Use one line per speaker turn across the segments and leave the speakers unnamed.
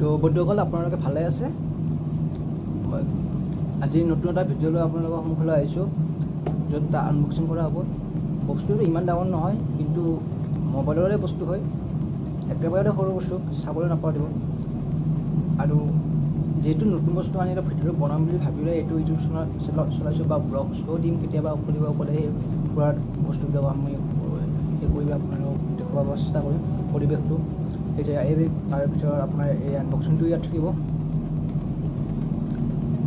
তো বন্ধুসকল আপোনালোকে ভালে আছে আজি নতুন এটা ভিডিঅ' লৈ আপোনালোকৰ সন্মুখলৈ আহিছোঁ য'ত এটা আনবক্সিং কৰা হ'ব বস্তুটো ইমান ডাঙৰ নহয় কিন্তু মোবাইলৰে বস্তু হয় একেবাৰে সৰু বস্তু চাবলৈ নাপাব আৰু যেহেতু নতুন বস্তু আনিলে ভিডিঅ'টো বনাম বুলি ভাবিলে এইটো ইউটিউব চলাইছোঁ বা ব্লগছও দিম কেতিয়াবা খুলিব গ'লে সেই পুৰা বস্তুবিলাক আমি সেই কৰি আপোনালোকক দেখুৱাব চেষ্টা কৰিম পৰিৱেশটো এই যে তাৰপিছত আপোনাৰ এই আনবক্সিংটো ইয়াত থাকিব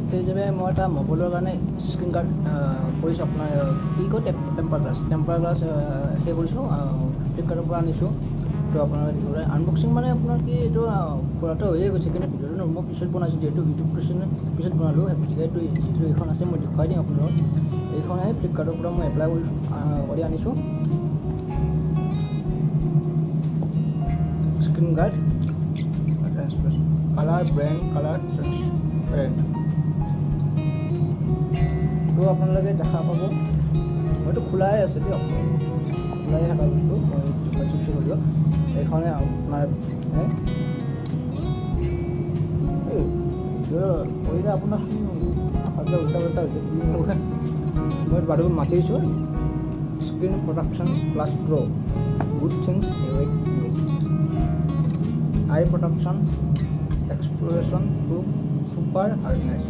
সেই হিচাপে মই এটা মোবাইলৰ কাৰণে স্ক্ৰীণ গাৰ্ড কৰিছোঁ আপোনাৰ কি কয় টেম্পাৰ গ্লাছ সেই কৰিছোঁ ফ্লিপকাৰ্টৰ পৰা আনিছোঁ তো আপোনাৰ আনবক্সিং মানে আপোনাৰ কি এইটো কৰাটো হৈয়ে গৈছে কিন্তু ভিডিঅ'টো মই পিছত বনাইছোঁ যিহেতু ইউটিউবটো পিছত বনালোঁ গতিকে এইটো যিটো এইখন আছে মই দেখুৱাই দিম আপোনালোকক এইখনে ফ্লিপকাৰ্টৰ পৰা মই এপ্লাই কৰি আনিছোঁ screen guard transparent colour brand colour transparent তো আপোনালোকে দেখা পাব হয়তো খোলাই আছে দিয়ক খোলাই থকা বস্তু মই চুপচি কৰি দিয়ক এইখনে আপোনাৰ কৰিলে আপোনাৰ উল্টা উল্টা হৈছে কি মই বাৰু মাতিছোঁ স্ক্ৰীণ প্ৰডাকশ্যন প্লাছ প্ৰ' গুড থিংছ এৱেইট মি আই প্ৰডাকশ্যন এক্সপ্ল'ৰেশ্যন প্ৰুফ ছুপাৰ হাৰ্ডনেছ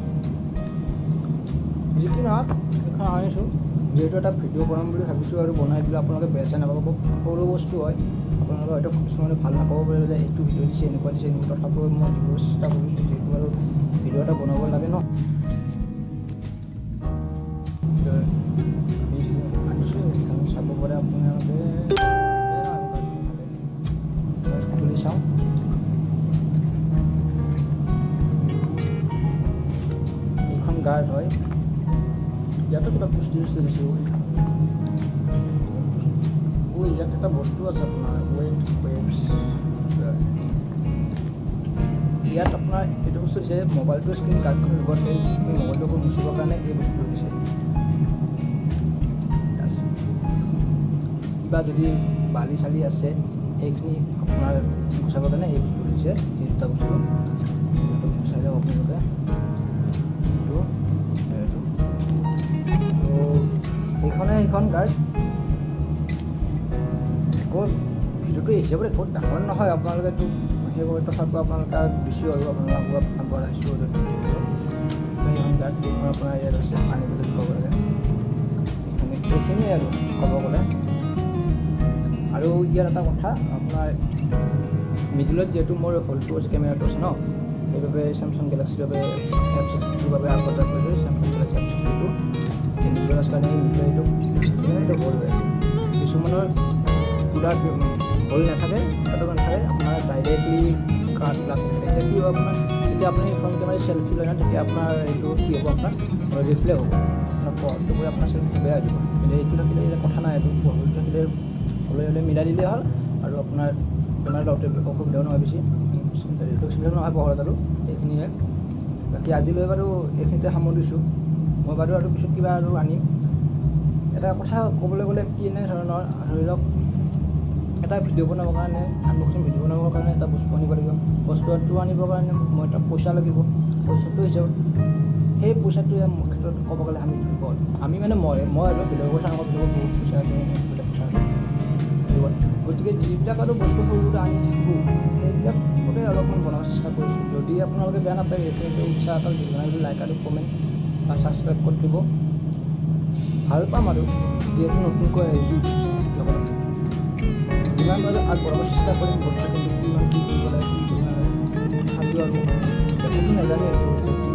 যি কি নহওক সেইখন আনিছোঁ যিহেতু এটা ভিডিঅ' বনাম বুলি ভাবিছোঁ আৰু বনাই দিলে আপোনালোকে বেয়া চাই নাপাব সৰু বস্তু হয় আপোনালোকে হয়তো কিছুমানে ভাল নাপাব পাৰে যে এইটো ভিডিঅ' দিছে এনেকুৱা তথাপিও মই দিব চেষ্টা কৰিছোঁ যিহেতু আৰু ভিডিঅ' এটা বনাব লাগে ন আনিছোঁ চাব পাৰে আপোনালোকে খুলি চাওঁ এইখন গাৰ্ড হয় ইয়াতো কিবা পুষ্টি চুষ্টি দিছোঁ ইয়াত এটা বস্তু আছে আপোনাৰ ইয়াত আপোনাৰ এইটো বস্তু দিছে মোবাইলটো স্ক্ৰীণ গাৰ্ডখন লগত সেই মোবাইলটো মুচিবৰ কাৰণে এই বস্তুটো দিছে কিবা যদি বালি চালি আছে সেইখিনি আপোনাৰ গুচাবৰ কাৰণে এই বস্তুটো দিছে এই দুটা বস্তু চাই লওক আপোনালোকে এইখনে এইখন গাৰ্ড ভিডিঅ'টো হিচাপে বহুত ডাঙৰ নহয় আপোনালোকে এইটো সেই কৰি তথাপিও আপোনালোকে বেছি আৰু আপোনালোকক আগবঢ়াইছোঁ সেইখন গাৰ্ড এইখন আপোনাৰ ইয়াত আছে আনিবলৈ ক'ব লাগে এইখিনিয়ে আৰু ক'ব গ'লে আৰু ইয়াত এটা কথা আপোনাৰ মিডিলত যিহেতু মোৰ হ'লটো আছে কেমেৰাটো আছে ন সেইবাবে চেমচাং গেলাক্সিৰ বাবে এপছটোৰ বাবে আগতে কৰিলোঁ চেমচাং গেলাক্সি এপছটো মিডিলৰ কাৰণে মিডিলটো হ'ল কিছুমানৰ পুৰা হ'ল নাথাকে তাতো নাথাকে আপোনাৰ ডাইৰেক্টলি কাৰ্ডবিলাক থাকে তেতিয়া কি হ'ব আপোনাৰ যেতিয়া আপুনি ফ্ৰণ্ট কেমেৰা চেল্ফি লয় ন তেতিয়া আপোনাৰ এইটো কি হ'ব আপোনাৰ ৰিফ্লে হ'ব আপোনাৰ পৰটো কৰি আপোনাৰ চেল্ফিটো বেয়া দিব কিন্তু এইটো থাকিলে এতিয়া কথা নাই এইটো হ'লটো থাকিলে হ'লে মিলাই দিলেই হ'ল আৰু আপোনাৰ কেমেৰা লওঁতে অসুবিধাও নহয় বেছি অসুবিধা নহয় পহৰত আৰু এইখিনিয়ে বাকী আজিলৈ বাৰু এইখিনিতে সামৰিছোঁ মই বাৰু আৰু পিছত কিবা আৰু আনিম এটা কথা ক'বলৈ গ'লে কি এনেধৰণৰ ধৰি লওক এটা ভিডিঅ' বনাবৰ কাৰণে আনবক্সিং ভিডিঅ' বনাবৰ কাৰণে এটা বস্তু আনিব লাগিব বস্তুটো আনিবৰ কাৰণে মই এটা পইচা লাগিব পইচাটো হিচাপত সেই পইচাটোৱে মোৰ ক্ষেত্ৰত ক'ব গ'লে আমি দুৰ্বল আমি মানে মই আৰু বেলেগৰ কথা নকওঁ বেলেগৰ বহুত পইচা আছে বেলেগ কথা আছে গতিকে যিবিলাক আৰু বস্তু সৰু সুৰা আনি থাকোঁ সেইবিলাক মতে অলপমান বনাব চেষ্টা কৰিছোঁ যদি আপোনালোকে বেয়া নাপায় সেইটো ইচ্ছা এটা জনাই লাইক আৰু কমেণ্ট বা ছাবস্ক্ৰাইব কৰি দিব ভাল পাম আৰু যিহেতু নতুনকৈ আহিছোঁ লগত যিমান বাৰু আগবঢ়াব চেষ্টা কৰিম বস্তু কিন্তু কিমান কি কৰিব লাগে তথাপিও আৰু একোটো নাজানো এইটো